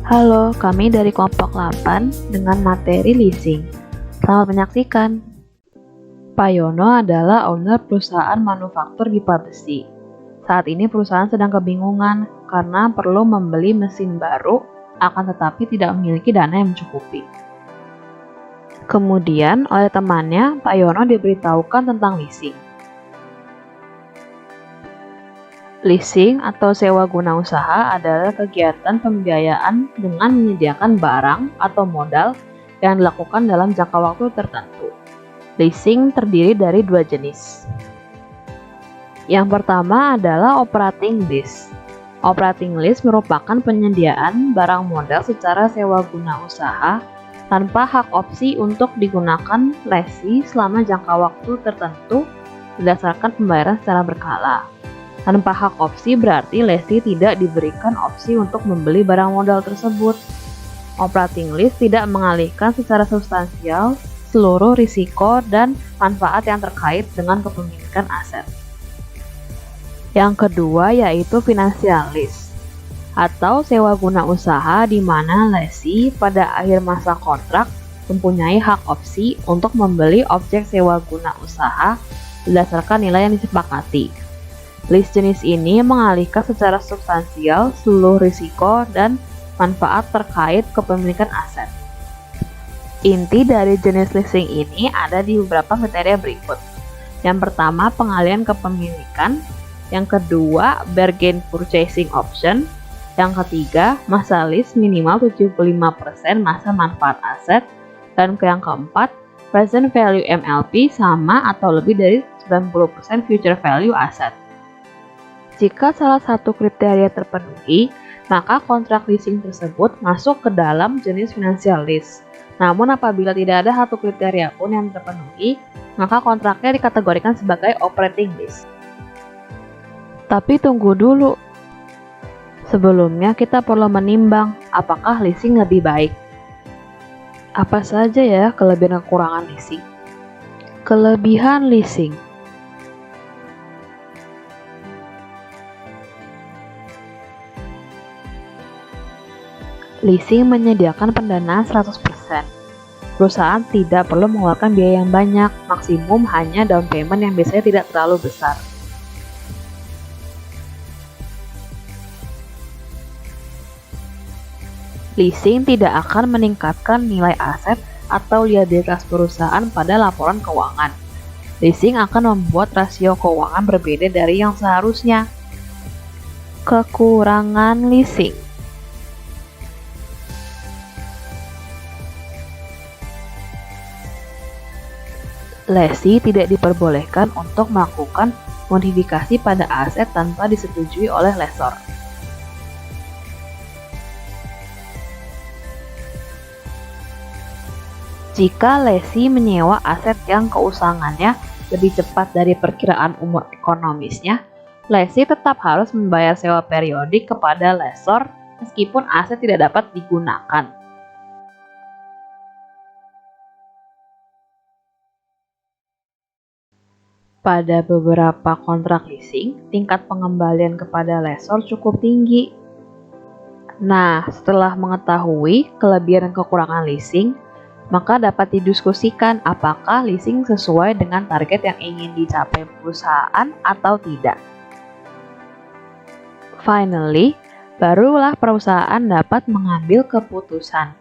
Halo, kami dari kelompok 8 dengan materi leasing. Selamat menyaksikan. Pak Yono adalah owner perusahaan manufaktur pipa besi. Saat ini perusahaan sedang kebingungan karena perlu membeli mesin baru, akan tetapi tidak memiliki dana yang mencukupi. Kemudian oleh temannya, Pak Yono diberitahukan tentang leasing. Leasing atau sewa guna usaha adalah kegiatan pembiayaan dengan menyediakan barang atau modal yang dilakukan dalam jangka waktu tertentu. Leasing terdiri dari dua jenis. Yang pertama adalah operating lease. Operating lease merupakan penyediaan barang modal secara sewa guna usaha tanpa hak opsi untuk digunakan lesi selama jangka waktu tertentu berdasarkan pembayaran secara berkala. Tanpa hak opsi berarti lesi tidak diberikan opsi untuk membeli barang modal tersebut. Operating lease tidak mengalihkan secara substansial seluruh risiko dan manfaat yang terkait dengan kepemilikan aset. Yang kedua yaitu financial lease atau sewa guna usaha di mana lesi pada akhir masa kontrak mempunyai hak opsi untuk membeli objek sewa guna usaha berdasarkan nilai yang disepakati. Lease jenis ini mengalihkan secara substansial seluruh risiko dan manfaat terkait kepemilikan aset. Inti dari jenis leasing ini ada di beberapa kriteria berikut. Yang pertama, pengalihan kepemilikan. Yang kedua, bargain purchasing option. Yang ketiga, masa lease minimal 75% masa manfaat aset. Dan yang keempat, present value MLP sama atau lebih dari 90% future value aset. Jika salah satu kriteria terpenuhi, maka kontrak leasing tersebut masuk ke dalam jenis financial lease. Namun apabila tidak ada satu kriteria pun yang terpenuhi, maka kontraknya dikategorikan sebagai operating lease. Tapi tunggu dulu. Sebelumnya kita perlu menimbang apakah leasing lebih baik. Apa saja ya kelebihan dan kekurangan leasing? Kelebihan leasing. Leasing menyediakan pendanaan 100%. Perusahaan tidak perlu mengeluarkan biaya yang banyak, maksimum hanya down payment yang biasanya tidak terlalu besar. Leasing tidak akan meningkatkan nilai aset atau liabilitas perusahaan pada laporan keuangan. Leasing akan membuat rasio keuangan berbeda dari yang seharusnya. Kekurangan leasing. Lesi tidak diperbolehkan untuk melakukan modifikasi pada aset tanpa disetujui oleh lessor. Jika lesi menyewa aset yang keusangannya lebih cepat dari perkiraan umur ekonomisnya, lesi tetap harus membayar sewa periodik kepada lessor meskipun aset tidak dapat digunakan. Pada beberapa kontrak leasing, tingkat pengembalian kepada lessor cukup tinggi. Nah, setelah mengetahui kelebihan dan kekurangan leasing, maka dapat didiskusikan apakah leasing sesuai dengan target yang ingin dicapai perusahaan atau tidak. Finally, barulah perusahaan dapat mengambil keputusan.